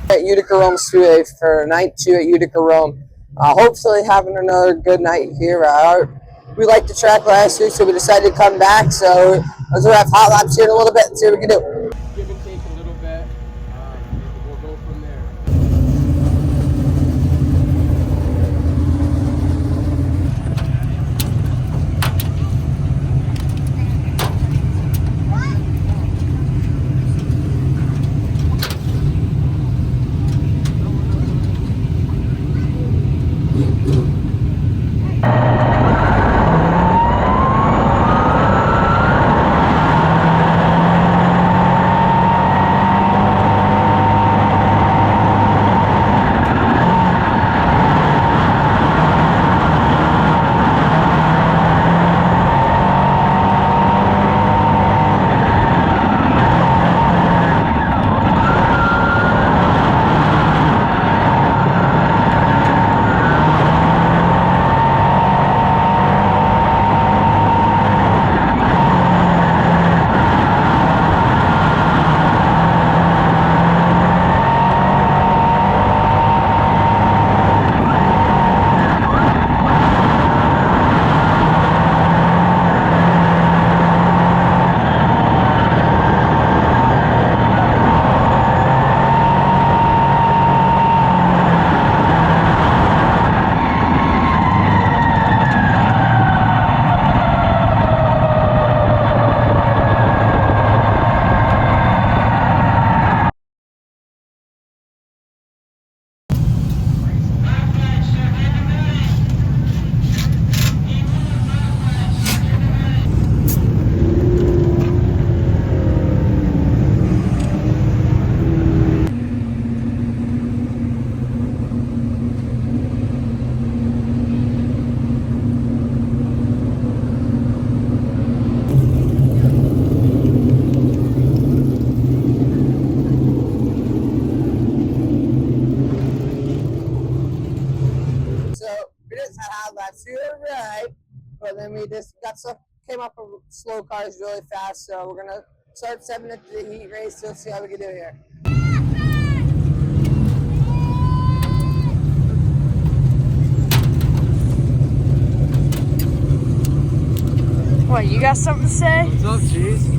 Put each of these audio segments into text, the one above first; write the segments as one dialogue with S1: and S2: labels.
S1: At Utica Rome Speedway for night 2 at Utica Rome. Hopefully having another good night here. We liked the track last week, so we decided to come back. So let's have hot laps here in a little bit and see what we can do.
S2: Give and take a little bit. We'll go from there.
S1: We just had hot laps here, right? But then we just came up with slow cars really fast. So we're gonna start 7 at the heat race. So let's see how we can do here.
S3: What, you got something to say?
S2: What's up, Cheese?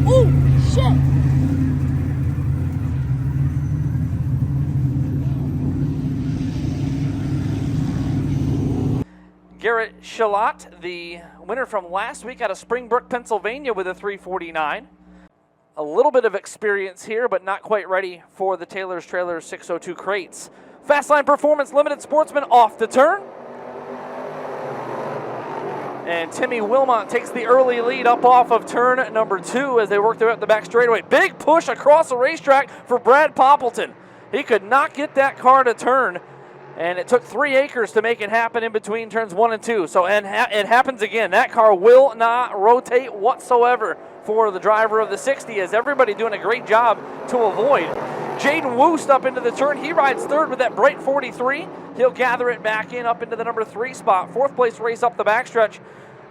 S3: Oh, shit!
S4: Garrett Shalat, the winner from last week out of Springbrook, Pennsylvania with a 349. A little bit of experience here, but not quite ready for the Taylor's Trailers 602 crates. Fastline Performance Limited Sportsman off the turn. And Timmy Wilmot takes the early lead up off of turn number 2 as they work their way up the back straightaway. Big push across the racetrack for Brad Poppleton. He could not get that car to turn, and it took 3 acres to make it happen in between turns 1 and 2. So it happens again. That car will not rotate whatsoever for the driver of the 60, as everybody doing a great job to avoid. Jaden Woost up into the turn. He rides third with that bright 43. He'll gather it back in up into the number 3 spot. 4th place race up the backstretch.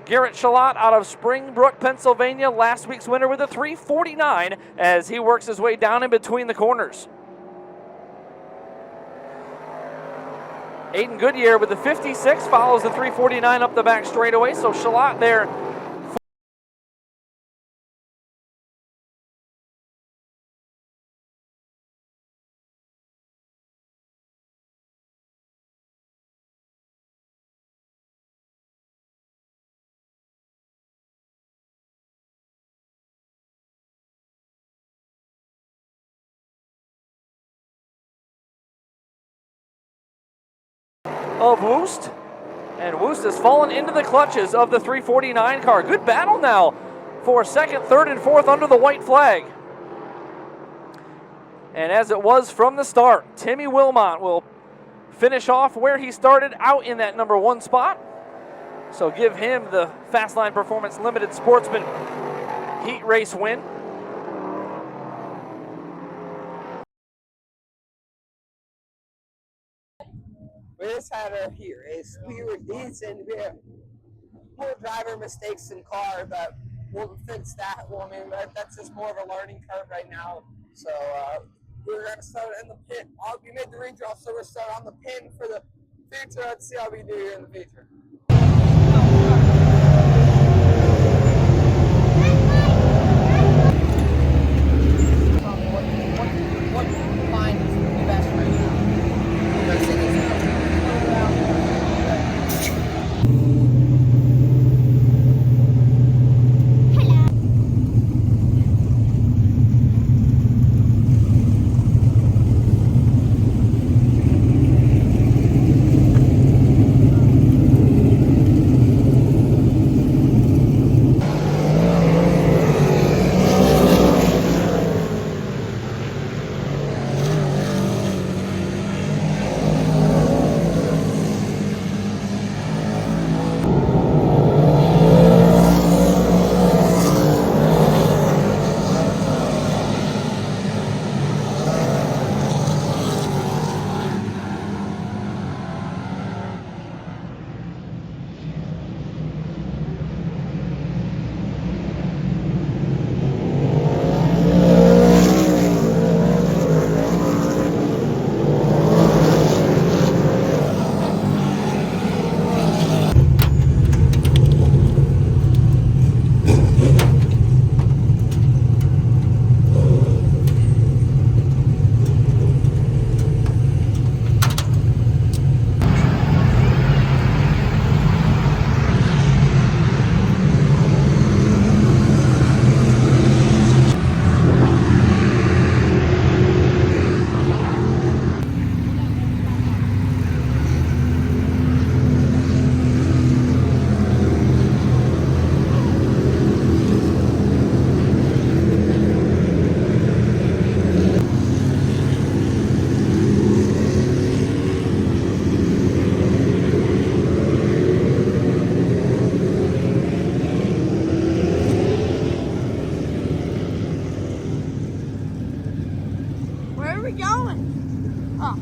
S4: Garrett Shalat out of Springbrook, Pennsylvania, last week's winner with a 349 as he works his way down in between the corners. Aiden Goodyear with the 56 follows the 349 up the back straightaway. So Shalat there. Of Woost, and Woost has fallen into the clutches of the 349 car. Good battle now for 2nd, 3rd, and 4th under the white flag. And as it was from the start, Timmy Wilmot will finish off where he started, out in that number 1 spot. So give him the Fastline Performance Limited Sportsman heat race win.
S1: we just had our heat race. We were decent. We had more driver mistakes in car, but we'll fix that. Well, I mean, that's just more of a learning curve right now. So we're going to start in the pit. We made the redraw, so we're starting on the pin for the future. Let's see how we do in the future. What line is the best right now?
S3: Where are we going? Oh.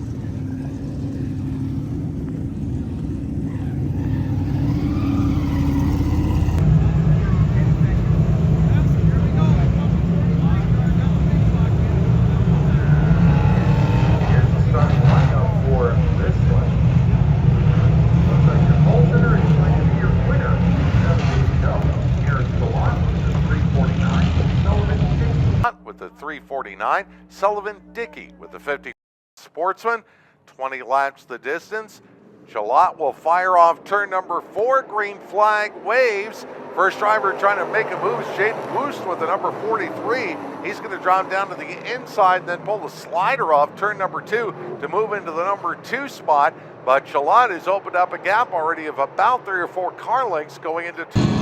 S5: With the 349, Sullivan Dickey with the 50. Sportsman, 20 laps the distance. Jalot will fire off turn number 4. Green flag waves. First driver trying to make a move. Jaden Woost with the number 43. He's going to drop down to the inside and then pull the slider off turn number 2 to move into the number 2 spot. But Jalot has opened up a gap already of about 3 or 4 car lengths going into 2.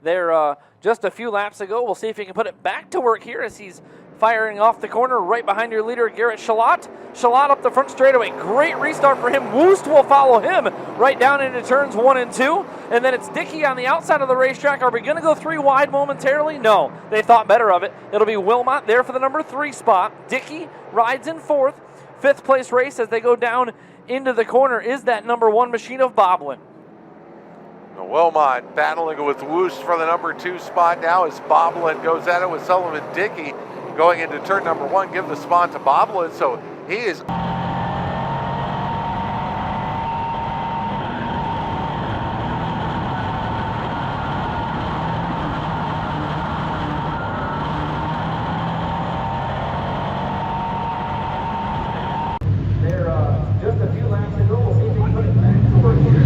S4: There just a few laps ago. We'll see if he can put it back to work here as he's firing off the corner right behind your leader, Garrett Shalat. Shalat up the front straightaway. Great restart for him. Woost will follow him right down into turns 1 and 2. And then it's Dickey on the outside of the racetrack. Are we going to go 3 wide momentarily? No. They thought better of it. It'll be Wilmot there for the number 3 spot. Dickey rides in 4th. 5th place race as they go down into the corner is that number 1 machine of Boblin.
S5: Wilmot battling with Woost for the number 2 spot now as Boblin goes at it with Sullivan Dickey going into turn number 1. Give the spot to Boblin, so he is...
S6: Just a few laps to go. We'll see if they put it back to work here.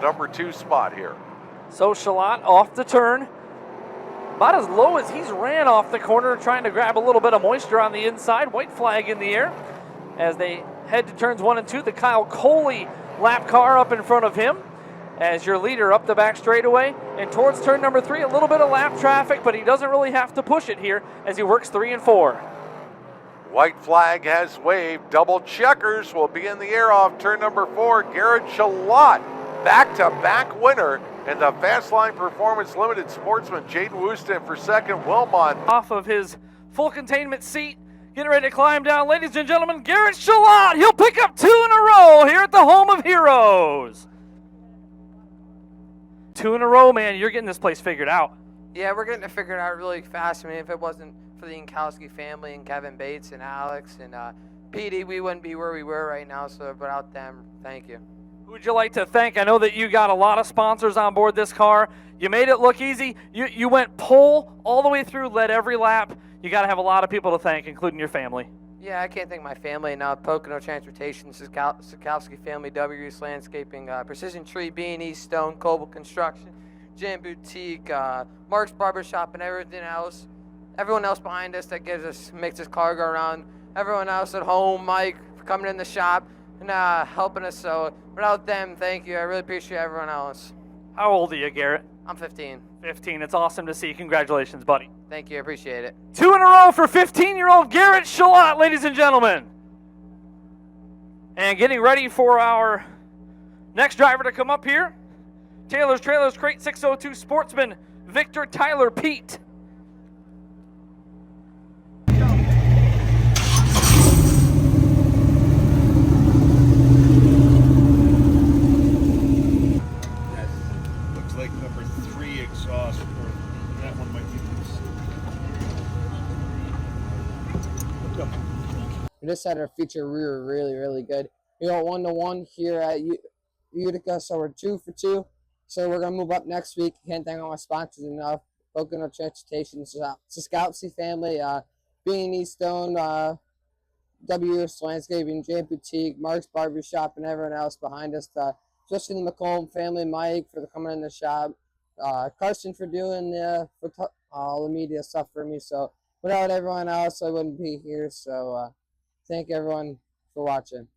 S5: Number 2 spot here.
S4: So Shalat off the turn. About as low as he's ran off the corner, trying to grab a little bit of moisture on the inside. White flag in the air as they head to turns 1 and 2. The Kyle Coley lap car up in front of him as your leader up the back straightaway. And towards turn number 3, a little bit of lap traffic, but he doesn't really have to push it here as he works 3 and 4.
S5: White flag has waved. Double checkers will be in the air off turn number 4. Garrett Shalat, back-to-back winner, and the Fast Line Performance Limited Sportsman Jaden Wooston for second. Wilmot
S4: off of his full containment seat, getting ready to climb down. Ladies and gentlemen, Garrett Shalat. He'll pick up 2 in a row here at the Home of Heroes. 2 in a row, man. You're getting this place figured out.
S1: Yeah, we're getting it figured out really fast. I mean, if it wasn't for the Yankowski family and Kevin Bates and Alex and PD, we wouldn't be where we were right now. So without them, thank you.
S4: Who would you like to thank? I know that you got a lot of sponsors on board this car. You made it look easy. You went pole all the way through, led every lap. You got to have a lot of people to thank, including your family.
S1: Yeah, I can't thank my family enough. Pocono Transportation, Sikowski Family, WS Landscaping, Precision Tree, B&E Stone, Coble Construction, Jam Boutique, Mark's Barbershop, and everything else. Everyone else behind us that makes this car go around. Everyone else at home, Mike, for coming in the shop and helping us. So without them, thank you. I really appreciate everyone else.
S4: How old are you, Garrett?
S1: I'm 15.
S4: 15. It's awesome to see. Congratulations, buddy.
S1: Thank you. I appreciate it.
S4: 2 in a row for 15-year-old Garrett Shalat, ladies and gentlemen. And getting ready for our next driver to come up here, Taylor's Trailers Crate 602 Sportsman Victor Tyler Pete.
S7: Like number 3 exhaust, or that one might be loose.
S1: We just had our feature rear really good. We got 1-1 here at Utica, so we're 2 for 2. So we're gonna move up next week. Can't thank all my sponsors enough. Pocono Transportation, Saskowski family, Being East Stone, WS Landscaping, Jam Boutique, Mark's Barbershop, and everyone else behind us. Especially the McComb family, Mike for coming in the shop, Carson for doing all the media stuff for me. So without everyone else, I wouldn't be here. So thank everyone for watching.